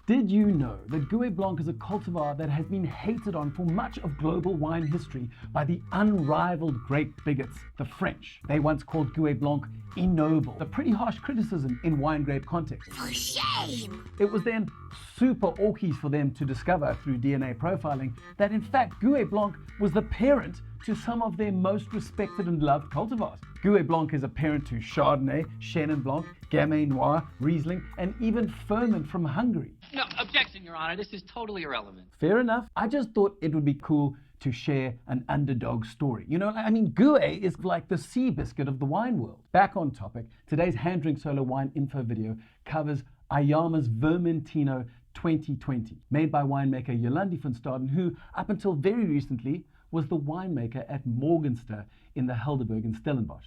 Did you know that Gouais Blanc is a cultivar that has been hated on for much of global wine history by the unrivaled grape bigots, the French? They once called Gouais Blanc ignoble, a pretty harsh criticism in wine grape context. For shame! It was then super orkies for them to discover through DNA profiling that in fact Gouais Blanc was the parent to some of their most respected and loved cultivars. Gouais Blanc is a parent to Chardonnay, Chenin Blanc, Gamay Noir, Riesling, and even Ferment from Hungary. No, objection, Your Honor. This is totally irrelevant. Fair enough. I just thought it would be cool to share an underdog story. You know, I mean, Gouais is like the sea biscuit of the wine world. Back on topic, today's Hand Drink Solo wine info video covers Ayama's Vermentino 2020, made by winemaker Jolandi van Staden, who, up until very recently, was the winemaker at Morgenster in the Helderberg in Stellenbosch.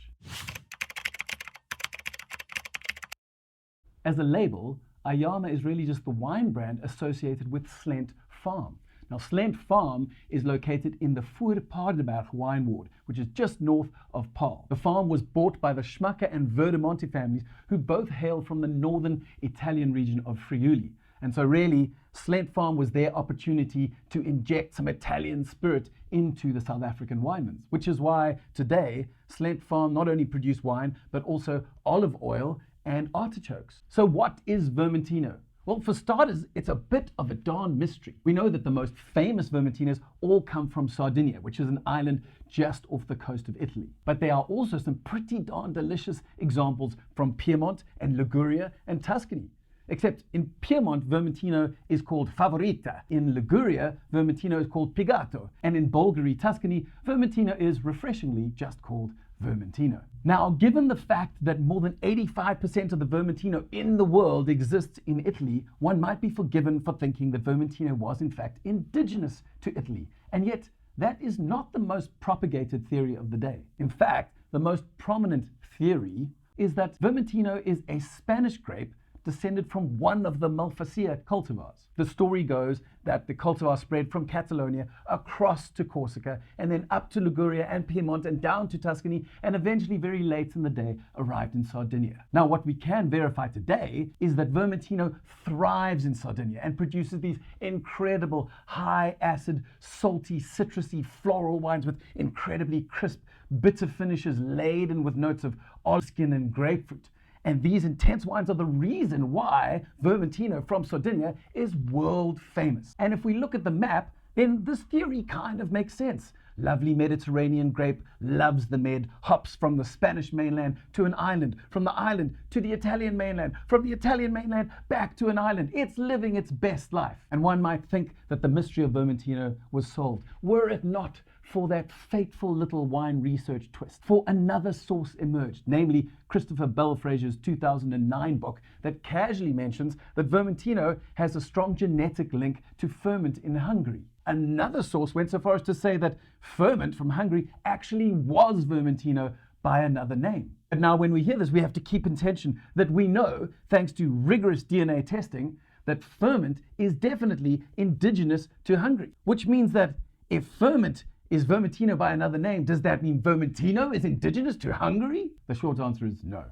As a label, Ayama is really just the wine brand associated with Slent Farm. Now, Slent Farm is located in the Voor-Paardeberg wine ward, which is just north of Paarl. The farm was bought by the Schmucker and Verdemonti families, who both hail from the northern Italian region of Friuli. And so really, Slent Farm was their opportunity to inject some Italian spirit into the South African winelands, which is why today, Slent Farm not only produce wine, but also olive oil and artichokes. So what is Vermentino? Well, for starters, it's a bit of a darn mystery. We know that the most famous Vermentinos all come from Sardinia, which is an island just off the coast of Italy. But there are also some pretty darn delicious examples from Piedmont and Liguria and Tuscany. Except in Piedmont, Vermentino is called Favorita. In Liguria, Vermentino is called Pigato. And in Bulgari, Tuscany, Vermentino is refreshingly just called Vermentino. Now, given the fact that more than 85% of the Vermentino in the world exists in Italy, one might be forgiven for thinking that Vermentino was in fact indigenous to Italy. And yet, that is not the most propagated theory of the day. In fact, the most prominent theory is that Vermentino is a Spanish grape descended from one of the Malvasia cultivars. The story goes that the cultivar spread from Catalonia across to Corsica and then up to Liguria and Piedmont and down to Tuscany and eventually very late in the day arrived in Sardinia. Now what we can verify today is that Vermentino thrives in Sardinia and produces these incredible high acid, salty, citrusy, floral wines with incredibly crisp, bitter finishes laden with notes of olive skin and grapefruit. And these intense wines are the reason why Vermentino from Sardinia is world famous. And if we look at the map, then this theory kind of makes sense. Lovely Mediterranean grape loves the Med, hops from the Spanish mainland to an island, from the island to the Italian mainland, from the Italian mainland back to an island. It's living its best life. And one might think that the mystery of Vermentino was solved, were it not for that fateful little wine research twist. For another source emerged, namely Christopher Belfraser's 2009 book that casually mentions that Vermentino has a strong genetic link to Ferment in Hungary. Another source went so far as to say that Ferment from Hungary actually was Vermentino by another name. But now when we hear this, we have to keep in tension that we know, thanks to rigorous DNA testing, that Ferment is definitely indigenous to Hungary, which means that if Ferment is Vermentino by another name, does that mean Vermentino is indigenous to Hungary? The short answer is no.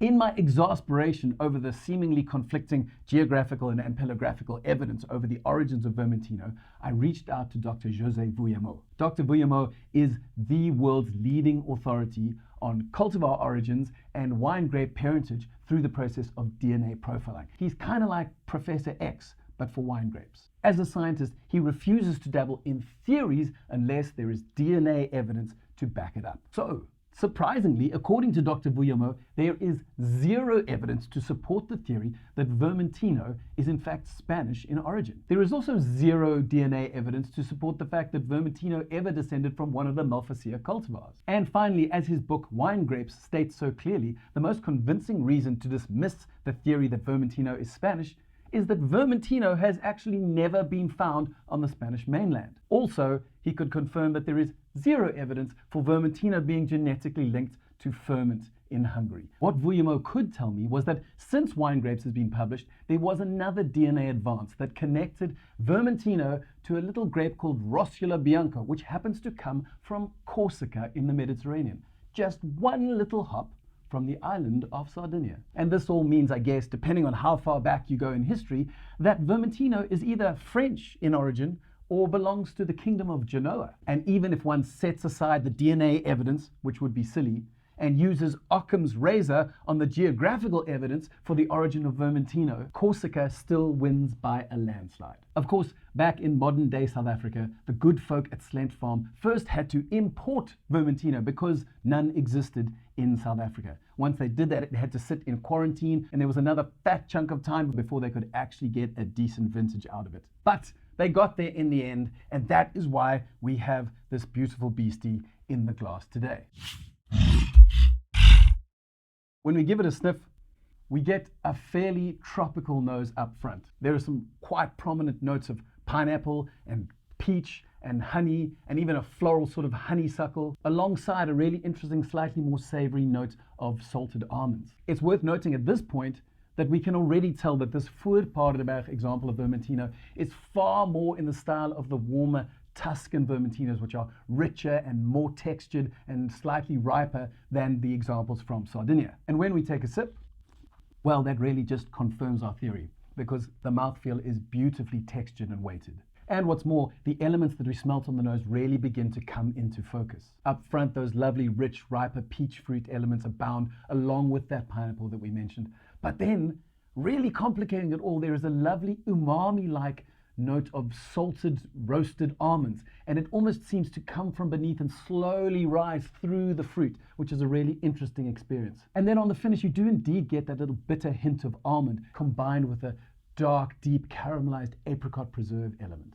In my exasperation over the seemingly conflicting geographical and ampelographical evidence over the origins of Vermentino, I reached out to Dr. JOSé Vouillamoz. Dr. Vouillamoz is the world's leading authority on cultivar origins and wine grape parentage through the process of DNA profiling. He's kind of like Professor X, but for wine grapes. As a scientist, he refuses to dabble in theories unless there is DNA evidence to back it up. So, surprisingly, according to Dr. Vouillamoz, there is zero evidence to support the theory that Vermentino is in fact Spanish in origin. There is also zero DNA evidence to support the fact that Vermentino ever descended from one of the Malvasia cultivars. And finally, as his book Wine Grapes states so clearly, the most convincing reason to dismiss the theory that Vermentino is Spanish is that Vermentino has actually never been found on the Spanish mainland. Also, he could confirm that there is zero evidence for Vermentino being genetically linked to Ferment in Hungary. What Vouillamoz could tell me was that since Wine Grapes has been published, there was another DNA advance that connected Vermentino to a little grape called Rossula Bianca, which happens to come from Corsica in the Mediterranean. Just one little hop from the island of Sardinia. And this all means, I guess, depending on how far back you go in history, that Vermentino is either French in origin or belongs to the kingdom of Genoa. And even if one sets aside the DNA evidence, which would be silly, and uses Occam's razor on the geographical evidence for the origin of Vermentino, Corsica still wins by a landslide. Of course, back in modern day South Africa, the good folk at Slent Farm first had to import Vermentino because none existed in South Africa. Once they did that, it had to sit in quarantine, and there was another fat chunk of time before they could actually get a decent vintage out of it. But they got there in the end, and that is why we have this beautiful beastie in the glass today. When we give it a sniff, we get a fairly tropical nose up front. There are some quite prominent notes of pineapple and peach and honey, and even a floral sort of honeysuckle, alongside a really interesting, slightly more savory note of salted almonds. It's worth noting at this point that we can already tell that this Voor-Paardeberg example of Vermentino is far more in the style of the warmer Tuscan Vermentinos, which are richer and more textured and slightly riper than the examples from Sardinia. And when we take a sip, well, that really just confirms our theory, because the mouthfeel is beautifully textured and weighted. And what's more, the elements that we smelt on the nose really begin to come into focus. Up front, those lovely, rich, riper peach fruit elements abound, along with that pineapple that we mentioned. But then, really complicating it all, there is a lovely umami-like note of salted roasted almonds, and it almost seems to come from beneath and slowly rise through the fruit, which is a really interesting experience. And then on the finish, you do indeed get that little bitter hint of almond combined with a dark, deep caramelized apricot preserve element.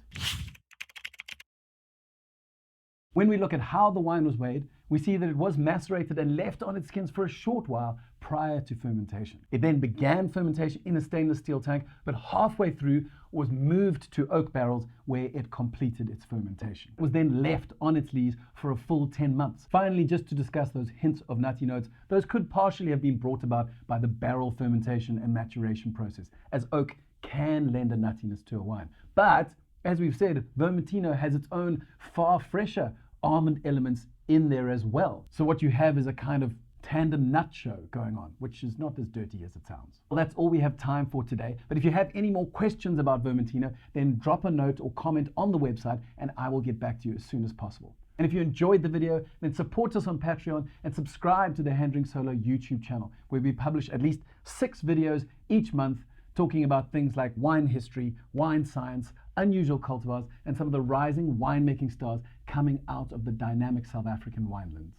When we look at how the wine was weighed, we see that it was macerated and left on its skins for a short while prior to fermentation. It then began fermentation in a stainless steel tank, but halfway through was moved to oak barrels where it completed its fermentation. It was then left on its lees for a full 10 months. Finally, just to discuss those hints of nutty notes, those could partially have been brought about by the barrel fermentation and maturation process, as oak can lend a nuttiness to a wine. But as we've said, Vermentino has its own far fresher almond elements in there as well. So what you have is a kind of tandem nut show going on, which is not as dirty as it sounds. Well, that's all we have time for today. But if you have any more questions about Vermentino, then drop a note or comment on the website and I will get back to you as soon as possible. And if you enjoyed the video, then support us on Patreon and subscribe to the Hand Drink Solo YouTube channel, where we publish at least 6 videos each month talking about things like wine history, wine science, unusual cultivars, and some of the rising winemaking stars coming out of the dynamic South African winelands.